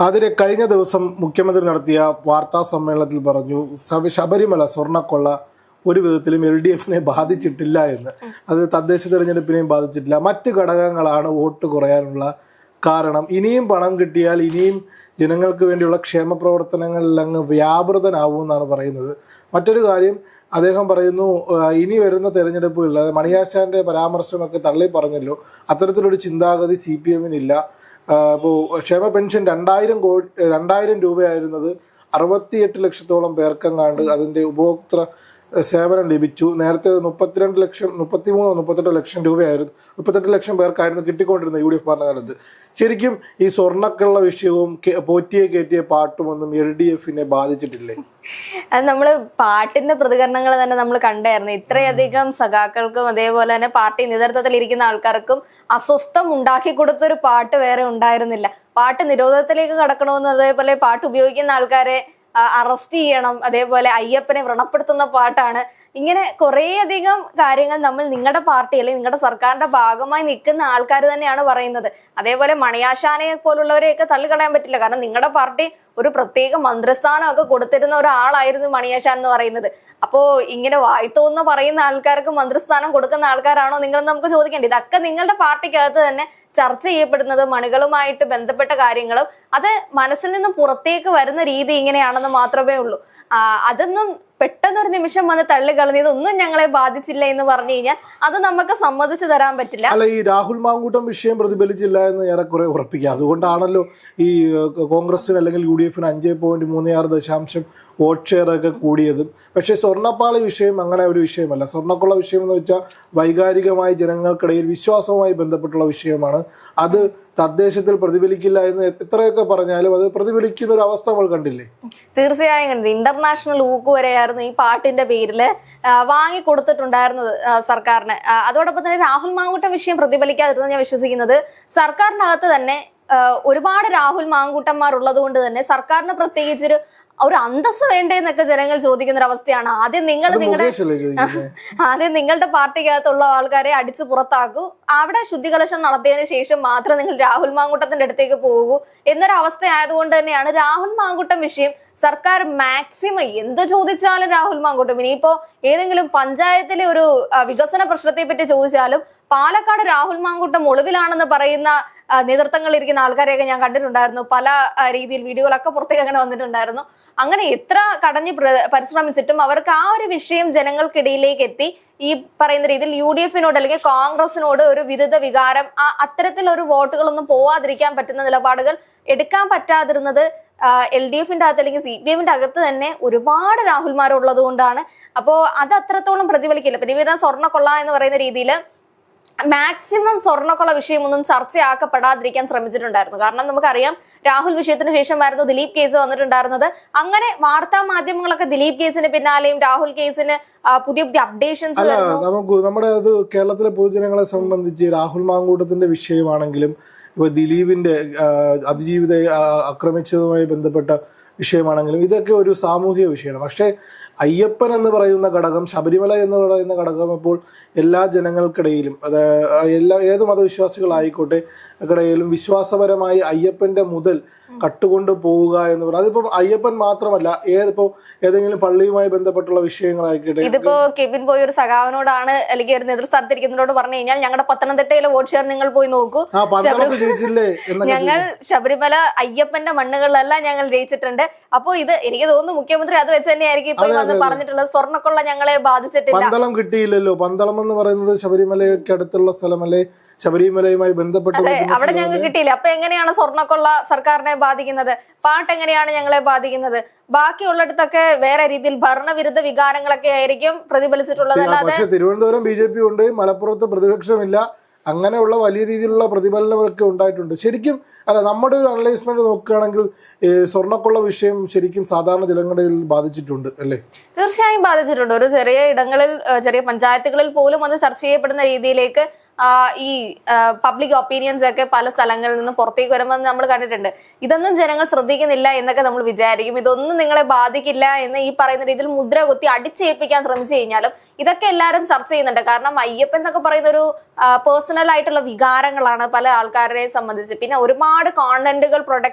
അതിന് കഴിഞ്ഞ ദിവസം മുഖ്യമന്ത്രി നടത്തിയ വാർത്താ സമ്മേളനത്തിൽ പറഞ്ഞു ശബരിമല സ്വർണ്ണക്കൊള്ള ഒരു വിധത്തിലും LDFനെ ബാധിച്ചിട്ടില്ല എന്ന്. അത് തദ്ദേശ തെരഞ്ഞെടുപ്പിനെയും ബാധിച്ചിട്ടില്ല. മറ്റ് ഘടകങ്ങളാണ് വോട്ട് കുറയാനുള്ള കാരണം. ഇനിയും പണം കിട്ടിയാൽ ഇനിയും ജനങ്ങൾക്ക് വേണ്ടിയുള്ള ക്ഷേമ പ്രവർത്തനങ്ങളിൽ അങ്ങ് വ്യാപൃതനാവുമെന്നാണ് പറയുന്നത്. മറ്റൊരു കാര്യം അദ്ദേഹം പറയുന്നു, ഇനി വരുന്ന തെരഞ്ഞെടുപ്പുകളിൽ മണിയാശാന്റെ പരാമർശമൊക്കെ തള്ളി പറഞ്ഞല്ലോ, അത്തരത്തിലൊരു ചിന്താഗതി CPMനില്ല. ഇപ്പോൾ ക്ഷേമ പെൻഷൻ 2000 രൂപയായിരുന്നത് 68 ലക്ഷത്തോളം പേർക്കെങ്ങാണ്ട് അതിൻ്റെ ഉപഭോക്തൃ സേവനം ലഭിച്ചു. നേരത്തെ 32 ലക്ഷം രൂപയായിരുന്നു, 38 ലക്ഷം പേർക്കായിരുന്നു കിട്ടിക്കൊണ്ടിരുന്നത് UDF ഭരണകാലത്ത്. ശരിക്കും ഈ സ്വർണ്ണക്കുള്ള വിഷയവും പോറ്റിയെ കയറ്റിയ പാട്ടുമൊന്നും LDFനെ ബാധിച്ചിട്ടില്ലേ? അത് നമ്മള് പാട്ടിന്റെ പ്രതികരണങ്ങൾ തന്നെ നമ്മൾ കണ്ടായിരുന്നു. ഇത്രയധികം സഖാക്കൾക്കും അതേപോലെ തന്നെ പാർട്ടി നേതൃത്വത്തിൽ ഇരിക്കുന്ന ആൾക്കാർക്കും അസ്വസ്ഥം ഉണ്ടാക്കി കൊടുത്തൊരു പാട്ട് വേറെ ഉണ്ടായിരുന്നില്ല. പാട്ട് നിരോധനത്തിലേക്ക് കടക്കണമെന്ന്, അതേപോലെ പാട്ട് ഉപയോഗിക്കുന്ന ആൾക്കാരെ അറസ്റ്റ് ചെയ്യണം, അതേപോലെ അയ്യപ്പനെ വ്രണപ്പെടുത്തുന്ന പാട്ടാണ്. ഇങ്ങനെ കുറേയധികം കാര്യങ്ങൾ നമ്മൾ നിങ്ങളുടെ പാർട്ടി അല്ലെങ്കിൽ നിങ്ങളുടെ സർക്കാരിന്റെ ഭാഗമായി നിൽക്കുന്ന ആൾക്കാർ തന്നെയാണ് പറയുന്നത്. അതേപോലെ മണിയാശാനെ പോലുള്ളവരെയൊക്കെ തള്ളിക്കളയാൻ പറ്റില്ല. കാരണം നിങ്ങളുടെ പാർട്ടി ഒരു പ്രത്യേക മന്ത്രിസ്ഥാനമൊക്കെ കൊടുത്തിരുന്ന ഒരാളായിരുന്നു മണിയാശാൻ എന്ന് പറയുന്നത്. അപ്പോ ഇങ്ങനെ വായ്ത്തോന്ന് പറയുന്ന ആൾക്കാർക്ക് മന്ത്രിസ്ഥാനം കൊടുക്കുന്ന ആൾക്കാരാണോ നിങ്ങളെന്ന് നമുക്ക് ചോദിക്കേണ്ടത്. ഇതൊക്കെ നിങ്ങളുടെ പാർട്ടിക്കകത്ത് തന്നെ ചർച്ച ചെയ്യപ്പെടുന്നത് മണികളുമായിട്ട് ബന്ധപ്പെട്ട കാര്യങ്ങളും അത് മനസ്സിൽ നിന്ന് പുറത്തേക്ക് വരുന്ന രീതി ഇങ്ങനെയാണെന്ന് മാത്രമേ ഉള്ളൂ. അതൊന്നും പെട്ടെന്നൊരു നിമിഷം വന്ന് തള്ളിക്കളഞ്ഞ ഇതൊന്നും ഞങ്ങളെ ബാധിച്ചില്ല എന്ന് പറഞ്ഞു കഴിഞ്ഞാൽ അത് നമുക്ക് സമ്മതിച്ചു തരാൻ പറ്റില്ല. അല്ല, ഈ രാഹുൽ മാങ്കൂട്ടം വിഷയം പ്രതിഫലിച്ചില്ല എന്ന് ഏറെക്കുറെ ഉറപ്പിക്കുക. അതുകൊണ്ടാണല്ലോ ഈ കോൺഗ്രസിന് അല്ലെങ്കിൽ UDFന് 5.36 വോട്ട് ഷെയർ ഒക്കെ കൂടിയതും. പക്ഷേ സ്വർണ്ണപ്പാളി വിഷയം അങ്ങനെ ഒരു വിഷയമല്ല. സ്വർണ്ണക്കുള്ള വിഷയം എന്ന് വെച്ചാൽ വൈകാരികമായി ജനങ്ങൾക്കിടയിൽ വിശ്വാസവുമായി ബന്ധപ്പെട്ടുള്ള വിഷയമാണ്. അത് തദ്ദേശത്തിൽ പ്രതിഫലിക്കില്ല എന്ന് എത്രയൊക്കെ പറഞ്ഞാലും അത് പ്രതിഫലിക്കുന്ന ഒരു അവസ്ഥ നമ്മൾ കണ്ടില്ലേ? തീർച്ചയായും കണ്ടില്ല. ഇന്റർനാഷണൽ ഊക്ക് വരെയായിരുന്നു ഈ പാട്ടിന്റെ പേരിൽ വാങ്ങി കൊടുത്തിട്ടുണ്ടായിരുന്നത് സർക്കാരിന്. അതോടൊപ്പം തന്നെ രാഹുൽ മാങ്കൂട്ടം വിഷയം പ്രതിഫലിക്കാതിരുന്ന ഞാൻ വിശ്വസിക്കുന്നത് സർക്കാരിനകത്ത് തന്നെ ഒരുപാട് രാഹുൽ മാങ്കൂട്ടന്മാർ ഉള്ളത് കൊണ്ട് തന്നെ സർക്കാരിന് പ്രത്യേകിച്ചൊരു അന്തസ് വേണ്ടേന്നൊക്കെ ജനങ്ങൾ ചോദിക്കുന്ന ഒരു അവസ്ഥയാണ്. ആദ്യം നിങ്ങളുടെ പാർട്ടിക്കകത്തുള്ള ആൾക്കാരെ അടിച്ചു പുറത്താക്കൂ, അവിടെ ശുദ്ധികലശം നടത്തിയതിനു ശേഷം മാത്രം നിങ്ങൾ രാഹുൽ മാങ്കൂട്ടത്തിന്റെ അടുത്തേക്ക് പോകൂ എന്നൊരു അവസ്ഥ ആയതുകൊണ്ട് തന്നെയാണ് രാഹുൽ മാങ്കൂട്ടം വിഷയം സർക്കാർ മാക്സിമം എന്ത് ചോദിച്ചാലും രാഹുൽ മാങ്കൂട്ടം. ഇനിയിപ്പോ ഏതെങ്കിലും പഞ്ചായത്തിലെ ഒരു വികസന പ്രശ്നത്തെ പറ്റി ചോദിച്ചാലും പാലക്കാട് രാഹുൽ മാങ്കൂട്ടം ഒളിവിലാണെന്ന് പറയുന്ന നേതൃത്വങ്ങളിൽ ഇരിക്കുന്ന ആൾക്കാരെയൊക്കെ ഞാൻ കണ്ടിട്ടുണ്ടായിരുന്നു. പല രീതിയിൽ വീഡിയോകളൊക്കെ പുറത്തേക്ക് അങ്ങനെ വന്നിട്ടുണ്ടായിരുന്നു. അങ്ങനെ എത്ര കടഞ്ഞ് പരിശ്രമിച്ചിട്ടും അവർക്ക് ആ ഒരു വിഷയം ജനങ്ങൾക്കിടയിലേക്ക് എത്തി ഈ പറയുന്ന രീതിയിൽ UDFനോട് അല്ലെങ്കിൽ കോൺഗ്രസിനോട് ഒരു വിരുദ്ധ വികാരം, അത്തരത്തിലൊരു വോട്ടുകളൊന്നും പോവാതിരിക്കാൻ പറ്റുന്ന നിലപാടുകൾ എടുക്കാൻ പറ്റാതിരുന്നത് LDFന്റെ അകത്ത് അല്ലെങ്കിൽ CPMന്റെ അകത്ത് തന്നെ ഒരുപാട് രാഹുൽമാരുള്ളത് കൊണ്ടാണ്. അപ്പോ അത് അത്രത്തോളം പ്രതിഫലിക്കില്ല. പിന്നെ ഇവരുടെ സ്വർണ്ണക്കൊള്ള എന്ന് പറയുന്ന രീതിയിൽ മാക്സിമം സ്വർണ്ണക്കൊള്ള വിഷയമൊന്നും ചർച്ചയാക്കപ്പെടാതിരിക്കാൻ ശ്രമിച്ചിട്ടുണ്ടായിരുന്നു. കാരണം നമുക്കറിയാം രാഹുൽ വിഷയത്തിന് ശേഷമായിരുന്നു ദിലീപ് കേസ് വന്നിട്ടുണ്ടായിരുന്നത്. അങ്ങനെ വാർത്താ മാധ്യമങ്ങളൊക്കെ ദിലീപ് കേസിന് പിന്നാലെയും രാഹുൽ കേസിന് പുതിയ പുതിയ അപ്ഡേഷൻസ്. നമ്മുടെ അത് കേരളത്തിലെ പൊതുജനങ്ങളെ സംബന്ധിച്ച് രാഹുൽ മാങ്കൂട്ടത്തിന്റെ വിഷയമാണെങ്കിലും ഇപ്പൊ ദിലീപിന്റെ അതിജീവിതയെ ആക്രമിച്ചതുമായി ബന്ധപ്പെട്ട വിഷയമാണെങ്കിലും ഇതൊക്കെ ഒരു സാമൂഹിക വിഷയമാണ്. പക്ഷേ അയ്യപ്പൻ എന്ന് പറയുന്ന ഘടകം, ശബരിമല എന്ന് പറയുന്ന ഘടകം ഇപ്പോൾ എല്ലാ ജനങ്ങൾക്കിടയിലും, ഏത് മതവിശ്വാസികളായിക്കോട്ടെ ഇടയിലും വിശ്വാസപരമായി അയ്യപ്പന്റെ മുതൽ കട്ടുകൊണ്ട് പോവുക എന്ന് പറയുന്നത് അതിപ്പോ അയ്യപ്പൻ മാത്രമല്ല, ഏതെങ്കിലും പള്ളിയുമായി ബന്ധപ്പെട്ടുള്ള വിഷയങ്ങളായിക്കോട്ടെ. ഇതിപ്പോ കെവിൻ പോയി ഒരു സഖാവിനോടാണ് അല്ലെങ്കിൽ ഒരു നേതൃസ്ഥാനത്തിരിക്കുന്നതിനോട് പറഞ്ഞു കഴിഞ്ഞാൽ ഞങ്ങളുടെ പത്തനംതിട്ടയിലെ വോട്ട് ഷെയർ നിങ്ങൾ പോയി നോക്കൂ, ഞങ്ങൾ ശബരിമല അയ്യപ്പന്റെ മണ്ണുകളിലല്ല ഞങ്ങൾ ജയിച്ചിട്ടുണ്ട്. അപ്പോ ഇത് എനിക്ക് തോന്നുന്നു മുഖ്യമന്ത്രി അത് വെച്ച് തന്നെയായിരിക്കും ഇപ്പൊ വന്ന് പറഞ്ഞിട്ടുള്ളത്. സ്വർണ്ണക്കൊള്ള ഞങ്ങളെ ബാധിച്ചിട്ടില്ല. പന്തളം കിട്ടിയില്ലല്ലോ. പന്തളം എന്ന് പറയുന്നത് ശബരിമലയ്ക്ക് അടുത്തുള്ള സ്ഥലമല്ലേ, ശബരിമലയുമായി ബന്ധപ്പെട്ട് അവിടെ ഞങ്ങൾക്ക് കിട്ടിയില്ല. അപ്പൊ എങ്ങനെയാണ് സ്വർണ്ണക്കൊള്ള സർക്കാരിനെ ബാധിക്കുന്നത്? പാട്ട് എങ്ങനെയാണ് ഞങ്ങളെ ബാധിക്കുന്നത്? ബാക്കിയുള്ളിടത്തൊക്കെ വേറെ രീതിയിൽ ഭരണവിരുദ്ധ വികാരങ്ങളൊക്കെ ആയിരിക്കും പ്രതിഫലിച്ചിട്ടുള്ളത്. പക്ഷെ തിരുവനന്തപുരം BJP ഉണ്ട്, മലപ്പുറത്ത് പ്രതിപക്ഷമില്ല. അങ്ങനെയുള്ള വലിയ രീതിയിലുള്ള പ്രതിഫലനമൊക്കെ ഉണ്ടായിട്ടുണ്ട്. ശരിക്കും നമ്മുടെ ഒരു അനലൈസ്മെന്റ് നോക്കുകയാണെങ്കിൽ സ്വർണ്ണക്കൊള്ള വിഷയം ശരിക്കും സാധാരണ ജനങ്ങളിൽ ബാധിച്ചിട്ടുണ്ട് അല്ലേ? തീർച്ചയായും ബാധിച്ചിട്ടുണ്ട്. ഒരു ചെറിയ ഇടങ്ങളിൽ, ചെറിയ പഞ്ചായത്തുകളിൽ പോലും അത് ചർച്ച ചെയ്യപ്പെടുന്ന രീതിയിലേക്ക് ഈ പബ്ലിക് ഒപ്പീനിയൻസ് ഒക്കെ പല സ്ഥലങ്ങളിൽ നിന്ന് പുറത്തേക്ക് വരുമ്പോൾ നമ്മൾ കണ്ടിട്ടുണ്ട്. ഇതൊന്നും ജനങ്ങൾ ശ്രദ്ധിക്കുന്നില്ല എന്നൊക്കെ നമ്മൾ വിചാരിക്കും. ഇതൊന്നും നിങ്ങളെ ബാധിക്കില്ല എന്ന് ഈ പറയുന്ന രീതിയിൽ മുദ്ര കുത്തി അടിച്ചേൽപ്പിക്കാൻ ശ്രമിച്ചു കഴിഞ്ഞാലും ഇതൊക്കെ എല്ലാവരും ചർച്ച ചെയ്യുന്നുണ്ട്. കാരണം അയ്യപ്പൻ എന്നൊക്കെ പറയുന്ന ഒരു പേഴ്സണൽ ആയിട്ടുള്ള വികാരങ്ങളാണ് പല ആൾക്കാരെയും സംബന്ധിച്ച്. പിന്നെ ഒരുപാട് കോണ്ടന്റുകൾ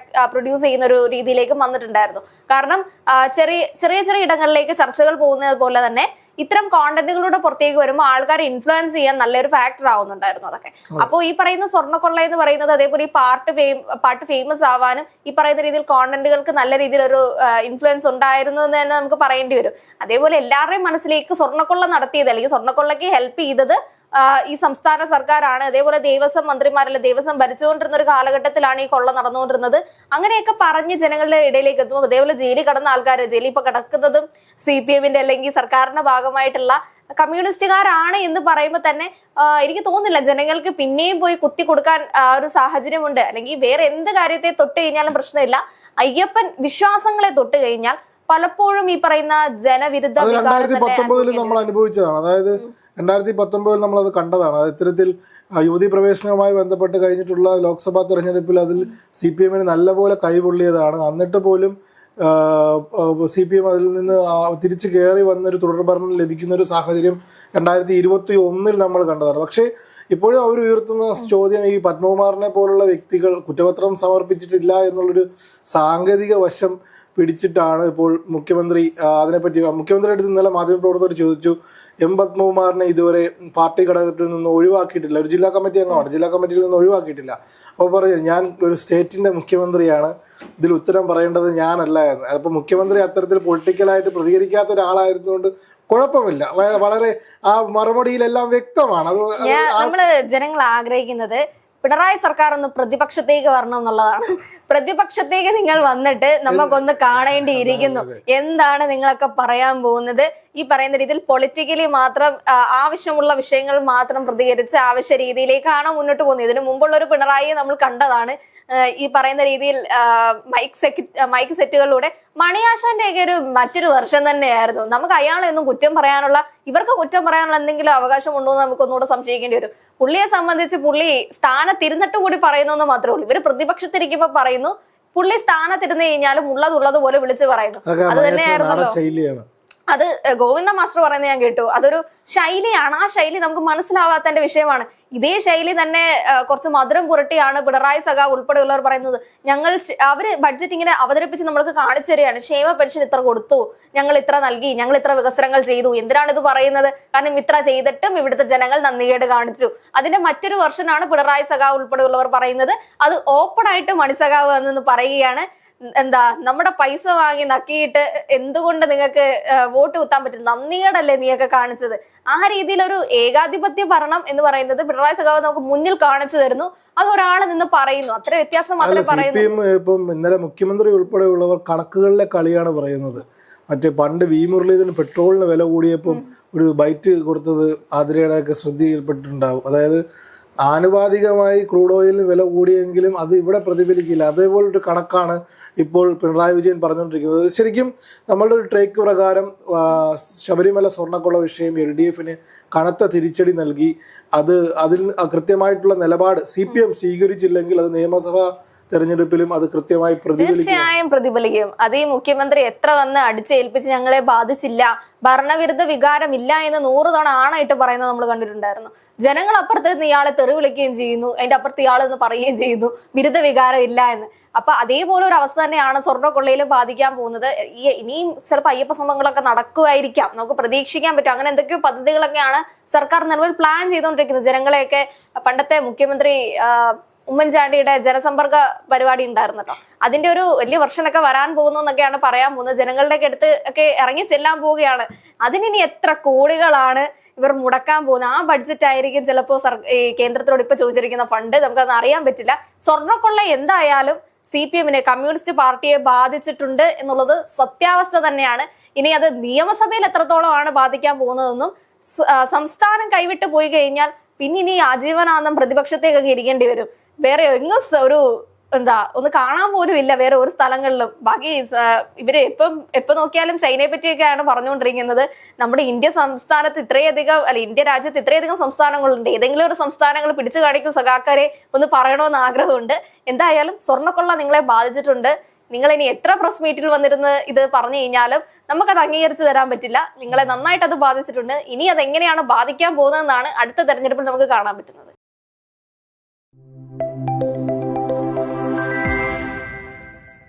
പ്രൊഡ്യൂസ് ചെയ്യുന്ന ഒരു രീതിയിലേക്ക് വന്നിട്ടുണ്ടായിരുന്നു. കാരണം ചെറിയ ചെറിയ ഇടങ്ങളിലേക്ക് ചർച്ചകൾ പോകുന്നത് പോലെ തന്നെ ഇത്തരം കോണ്ടന്റുകളുടെ പുറത്തേക്ക് വരുമ്പോൾ ആൾക്കാരെ ഇൻഫ്ലുവൻസ് ചെയ്യാൻ നല്ലൊരു ഫാക്ടർ ആവുന്നുണ്ടായിരുന്നു അതൊക്കെ. അപ്പോൾ ഈ പറയുന്ന സ്വർണ്ണക്കൊള്ള എന്ന് പറയുന്നത് അതേപോലെ ഈ പാട്ട് ഫേമസ് ആവാനും ഈ പറയുന്ന രീതിയിൽ കോണ്ടന്റുകൾക്ക് നല്ല രീതിയിലൊരു ഇൻഫ്ലുവൻസ് ഉണ്ടായിരുന്നു എന്ന് തന്നെ നമുക്ക് പറയേണ്ടി വരും. അതേപോലെ എല്ലാവരുടെയും മനസ്സിലേക്ക് സ്വർണ്ണക്കൊള്ള നടത്തിയത് അല്ലെങ്കിൽ സ്വർണ്ണക്കൊള്ളയ്ക്ക് ഹെൽപ്പ് ചെയ്തത് ഈ സംസ്ഥാന സർക്കാരാണ്. അതേപോലെ ദേവസ്വം മന്ത്രിമാരല്ല, ദേവസ്വം ഭരിച്ചുകൊണ്ടിരുന്ന ഒരു കാലഘട്ടത്തിലാണ് ഈ കൊള്ള നടന്നുകൊണ്ടിരുന്നത്. അങ്ങനെയൊക്കെ പറഞ്ഞ് ജനങ്ങളുടെ ഇടയിലേക്ക് എത്തുമ്പോൾ അതേപോലെ ജയിലിൽ കിടന്ന ആൾക്കാർ, ജയിലിൽ ഇപ്പൊ കിടക്കുന്നതും CPM-ന്റെ അല്ലെങ്കിൽ സർക്കാരിന്റെ ഭാഗമായിട്ടുള്ള കമ്മ്യൂണിസ്റ്റുകാരാണ് എന്ന് പറയുമ്പോൾ തന്നെ എനിക്ക് തോന്നുന്നില്ല ജനങ്ങൾക്ക് പിന്നെയും പോയി കുത്തി കൊടുക്കാൻ ഒരു സാഹചര്യമുണ്ട്. അല്ലെങ്കിൽ വേറെ എന്ത് കാര്യത്തെ തൊട്ട് കഴിഞ്ഞാലും പ്രശ്നമില്ല. അയ്യപ്പൻ വിശ്വാസങ്ങളെ തൊട്ട് കഴിഞ്ഞാൽ പലപ്പോഴും ഈ പറയുന്ന ജനവിരുദ്ധ 2019 നമ്മൾ അനുഭവിച്ചതാണ്. അതായത് 2019 നമ്മൾ അത് കണ്ടതാണ്. ഇത്തരത്തിൽ യുവതി പ്രവേശനവുമായി ബന്ധപ്പെട്ട് കഴിഞ്ഞിട്ടുള്ള ലോക്സഭാ തെരഞ്ഞെടുപ്പിൽ അതിൽ CPM-ന് നല്ലപോലെ കൈപൊള്ളിയതാണ്. എന്നിട്ട് പോലും CPM അതിൽ നിന്ന് തിരിച്ചു കയറി വന്നൊരു തുടർഭരണം ലഭിക്കുന്ന ഒരു സാഹചര്യം 2021 നമ്മൾ കണ്ടതാണ്. പക്ഷേ ഇപ്പോഴും അവർ ഉയർത്തുന്ന ചോദ്യം ഈ പത്മകുമാറിനെ പോലുള്ള വ്യക്തികൾ കുറ്റപത്രം സമർപ്പിച്ചിട്ടില്ല എന്നുള്ളൊരു സാങ്കേതിക വശം പിടിച്ചിട്ടാണ് ഇപ്പോൾ മുഖ്യമന്ത്രി അതിനെപ്പറ്റി മുഖ്യമന്ത്രിയുടെ അടുത്ത് ഇന്നലെ മാധ്യമപ്രവർത്തകർ ചോദിച്ചു. പത്മകുമാറിനെ ഇതുവരെ പാർട്ടി ഘടകത്തിൽ നിന്ന് ഒഴിവാക്കിയിട്ടില്ല, ഒരു ജില്ലാ കമ്മിറ്റി അംഗമാണ്, ജില്ലാ കമ്മിറ്റിയിൽ നിന്ന് ഒഴിവാക്കിയിട്ടില്ല. അപ്പോൾ പറഞ്ഞു ഞാൻ ഒരു സ്റ്റേറ്റിന്റെ മുഖ്യമന്ത്രിയാണ്, ഇതിൽ ഉത്തരം പറയേണ്ടത് ഞാനല്ല എന്ന്. അപ്പോൾ മുഖ്യമന്ത്രി അത്തരത്തിൽ പൊളിറ്റിക്കലായിട്ട് പ്രതികരിക്കാത്ത ഒരാളായിരുന്നുകൊണ്ട് കുഴപ്പമില്ല, വളരെ ആ മറുപടിയിലെല്ലാം വ്യക്തമാണ്. അത് നമ്മള് ജനങ്ങൾ ആഗ്രഹിക്കുന്നത് പിണറായി സർക്കാർ ഒന്ന് പ്രതിപക്ഷത്തേക്ക് വരണം എന്നുള്ളതാണ്. പ്രതിപക്ഷത്തേക്ക് നിങ്ങൾ വന്നിട്ട് നമുക്കൊന്ന് കാണേണ്ടിയിരിക്കുന്നു. എന്താണ് നിങ്ങളൊക്കെ പറയാൻ പോകുന്നത്? ഈ പറയുന്ന രീതിയിൽ പൊളിറ്റിക്കലി മാത്രം ആവശ്യമുള്ള വിഷയങ്ങൾ മാത്രം പ്രതികരിച്ച് ആവശ്യ രീതിയിലേക്കാണ് മുന്നോട്ട് പോകുന്നത്. ഇതിനു മുമ്പുള്ള ഒരു പിണറായിയെ നമ്മൾ കണ്ടതാണ്. ഈ പറയുന്ന രീതിയിൽ മൈക്ക് സെറ്റുകളിലൂടെ മണിയാശാന്റെയൊക്കെ ഒരു മറ്റൊരു വർഷം തന്നെയായിരുന്നു. നമുക്ക് അയാളെയൊന്നും കുറ്റം പറയാനുള്ള, ഇവർക്ക് കുറ്റം പറയാനുള്ള എന്തെങ്കിലും അവകാശം ഉണ്ടോ എന്ന് നമുക്ക് ഒന്നുകൂടെ സംശയിക്കേണ്ടി വരും. പുള്ളിയെ സംബന്ധിച്ച് പുള്ളി സ്ഥാനത്തിരുന്നിട്ട് കൂടി പറയുന്നു എന്ന് മാത്രമേ ഉള്ളൂ. ഇവര് പ്രതിപക്ഷത്തിരിക്കുമ്പോ പറയുന്നു, പുള്ളി സ്ഥാനത്തിരുന്ന് കഴിഞ്ഞാലും ഉള്ളതുപോലെ വിളിച്ച് പറയുന്നു. അത് തന്നെയായിരുന്നല്ലോ. അത് ഗോവിന്ദ മാസ്റ്റർ പറയുന്നത് ഞാൻ കേട്ടു. അതൊരു ശൈലിയാണ്. ആ ശൈലി നമുക്ക് മനസ്സിലാവാത്തതിന്റെ വിഷയമാണ്. ഇതേ ശൈലി തന്നെ കുറച്ച് മധുരം പുരട്ടിയാണ് പിണറായി സഖാവ് ഉൾപ്പെടെയുള്ളവർ പറയുന്നത്. അവര് ബഡ്ജറ്റ് ഇങ്ങനെ അവതരിപ്പിച്ച് നമ്മൾക്ക് കാണിച്ചു തരികയാണ്. ക്ഷേമ പെൻഷൻ ഇത്ര കൊടുത്തു, ഞങ്ങൾ ഇത്ര നൽകി, ഞങ്ങൾ ഇത്ര വികസനങ്ങൾ ചെയ്തു. എന്തിനാണ് ഇത് പറയുന്നത്? കാരണം ഇത്ര ചെയ്തിട്ടും ഇവിടുത്തെ ജനങ്ങൾ നന്ദികേട് കാണിച്ചു. അതിന്റെ മറ്റൊരു വെർഷനാണ് പിണറായി സഖാവ് ഉൾപ്പെടെയുള്ളവർ പറയുന്നത്. അത് ഓപ്പൺ ആയിട്ട് മണിസഖാവ് എന്ന് പറയുകയാണ്. എന്താ, നമ്മുടെ പൈസ വാങ്ങി നക്കിയിട്ട് എന്തുകൊണ്ട് നിങ്ങൾക്ക് വോട്ട് കുത്താൻ പറ്റും? നന്ദികേടല്ലേ നീയൊക്കെ കാണിച്ചത്? ആ രീതിയിലൊരു ഏകാധിപത്യ ഭരണം എന്ന് പറയുന്നത് പിണറായി സഖാവ് നമുക്ക് മുന്നിൽ കാണിച്ചു തരുന്നു. അത് ഒരാളെ നിന്ന് പറയുന്നു. അത്ര വ്യത്യാസം മാത്രമേ പറയുന്നു. ഇപ്പം ഇന്നലെ മുഖ്യമന്ത്രി ഉൾപ്പെടെയുള്ളവർ കണക്കുകളിലെ കളിയാണ് പറയുന്നത്. മറ്റേ പണ്ട് വി മുരളീധരൻ പെട്രോളിന് വില കൂടിയപ്പം ഒരു ബൈറ്റ് കൊടുത്തത് ആതിരയുടെ ഒക്കെ ശ്രദ്ധയിൽപ്പെട്ടിട്ടുണ്ടാവും. അതായത് ആനുപാതികമായി ക്രൂഡ് ഓയിലിന് വില കൂടിയെങ്കിലും അത് ഇവിടെ പ്രതിഫലിക്കില്ല. അതേപോലൊരു കണക്കാണ് ഇപ്പോൾ പിണറായി വിജയൻ പറഞ്ഞുകൊണ്ടിരിക്കുന്നത്. ശരിക്കും നമ്മളുടെ ഒരു ട്രേക്ക് പ്രകാരം ശബരിമല സ്വർണ്ണക്കൊള്ള വിഷയം LDF-ന് കനത്ത തിരിച്ചടി നൽകി. അതിൽ കൃത്യമായിട്ടുള്ള നിലപാട് CPM സ്വീകരിച്ചില്ലെങ്കിൽ അത് നിയമസഭാ തെരഞ്ഞെടുപ്പിലും അത് കൃത്യമായി തീർച്ചയായും പ്രതിഫലിക്കും. അത് ഈ മുഖ്യമന്ത്രി എത്ര വന്ന് അടിച്ചേൽപ്പിച്ച് ഞങ്ങളെ ബാധിച്ചില്ല, ഭരണവിരുദ്ധ വികാരമില്ല എന്ന് 100 തവണ ആണായിട്ട് പറയുന്നത് നമ്മൾ കണ്ടിട്ടുണ്ടായിരുന്നു. ജനങ്ങൾ അപ്പുറത്ത് നിന്ന് ഇയാളെ തെറി വിളിക്കുകയും ചെയ്യുന്നു, അതിന്റെ അപ്പുറത്ത് ഇയാളെന്ന് പറയുകയും ചെയ്യുന്നു വിരുദ്ധ വികാരം ഇല്ല എന്ന്. അപ്പൊ അതേപോലെ ഒരു അവസ്ഥ തന്നെയാണ് സ്വർണ്ണക്കൊള്ളയിലും ബാധിക്കാൻ പോകുന്നത്. ഇനിയും ചിലപ്പോൾ അയ്യപ്പ സംഭവങ്ങളൊക്കെ നടക്കുമായിരിക്കാം, നമുക്ക് പ്രതീക്ഷിക്കാൻ പറ്റും. അങ്ങനെ എന്തൊക്കെയോ പദ്ധതികളൊക്കെയാണ് സർക്കാർ നിലവിൽ പ്ലാൻ ചെയ്തുകൊണ്ടിരിക്കുന്നത്. ജനങ്ങളെയൊക്കെ പണ്ടത്തെ മുഖ്യമന്ത്രി ഉമ്മൻചാണ്ടിയുടെ ജനസമ്പർക്ക പരിപാടി ഉണ്ടായിരുന്നു കേട്ടോ. അതിന്റെ ഒരു വലിയ വെർഷനൊക്കെ വരാൻ പോകുന്നു എന്നൊക്കെയാണ് പറയാൻ പോകുന്നത്. ജനങ്ങളുടെ അടുത്ത് ഒക്കെ ഇറങ്ങി ചെല്ലാൻ പോവുകയാണ്. അതിനി എത്ര കോടികളാണ് ഇവർ മുടക്കാൻ പോകുന്നത്? ആ ബഡ്ജറ്റ് ആയിരിക്കും ചിലപ്പോൾ കേന്ദ്രത്തിനോട് ഇപ്പൊ ചോദിച്ചിരിക്കുന്ന ഫണ്ട്. നമുക്കത് അറിയാൻ പറ്റില്ല. സ്വർണ്ണക്കൊള്ള എന്തായാലും CPM-നെ, കമ്മ്യൂണിസ്റ്റ് പാർട്ടിയെ ബാധിച്ചിട്ടുണ്ട് എന്നുള്ളത് സത്യാവസ്ഥ തന്നെയാണ്. ഇനി അത് നിയമസഭയിൽ എത്രത്തോളമാണ് ബാധിക്കാൻ പോകുന്നതെന്നും സംസ്ഥാനം കൈവിട്ട് പോയി കഴിഞ്ഞാൽ പിന്നെ ഇനി ആജീവനാന്തം പ്രതിപക്ഷത്തേക്കൊക്കെ ഇരിക്കേണ്ടി വരും. വേറെ എങ്ങും ഒരു ഒന്ന് കാണാൻ പോലും ഇല്ല വേറെ ഒരു സ്ഥലങ്ങളിലും. ബാക്കി ഇവര് എപ്പം നോക്കിയാലും ചൈനയെ പറ്റിയൊക്കെയാണ് പറഞ്ഞുകൊണ്ടിരിക്കുന്നത്. നമ്മുടെ ഇന്ത്യ സംസ്ഥാനത്ത് ഇത്രയധികം ഇന്ത്യ രാജ്യത്ത് ഇത്രയധികം സംസ്ഥാനങ്ങളുണ്ട്. ഏതെങ്കിലും ഒരു സംസ്ഥാനങ്ങൾ പിടിച്ചു കാണിക്കും സഖാക്കാരെ ഒന്ന് പറയണമെന്ന് ആഗ്രഹമുണ്ട്. എന്തായാലും സ്വർണ്ണക്കൊള്ള നിങ്ങളെ ബാധിച്ചിട്ടുണ്ട്. നിങ്ങൾ ഇനി എത്ര പ്രസ് മീറ്റിൽ വന്നിരുന്ന് ഇത് പറഞ്ഞു കഴിഞ്ഞാലും നമുക്കത് അംഗീകരിച്ചു തരാൻ പറ്റില്ല. നിങ്ങളെ നന്നായിട്ട് അത് ബാധിച്ചിട്ടുണ്ട്. ഇനി അത് എങ്ങനെയാണ് ബാധിക്കാൻ പോകുന്നതെന്നാണ് അടുത്ത തെരഞ്ഞെടുപ്പിൽ നമുക്ക് കാണാൻ പറ്റുന്നത്.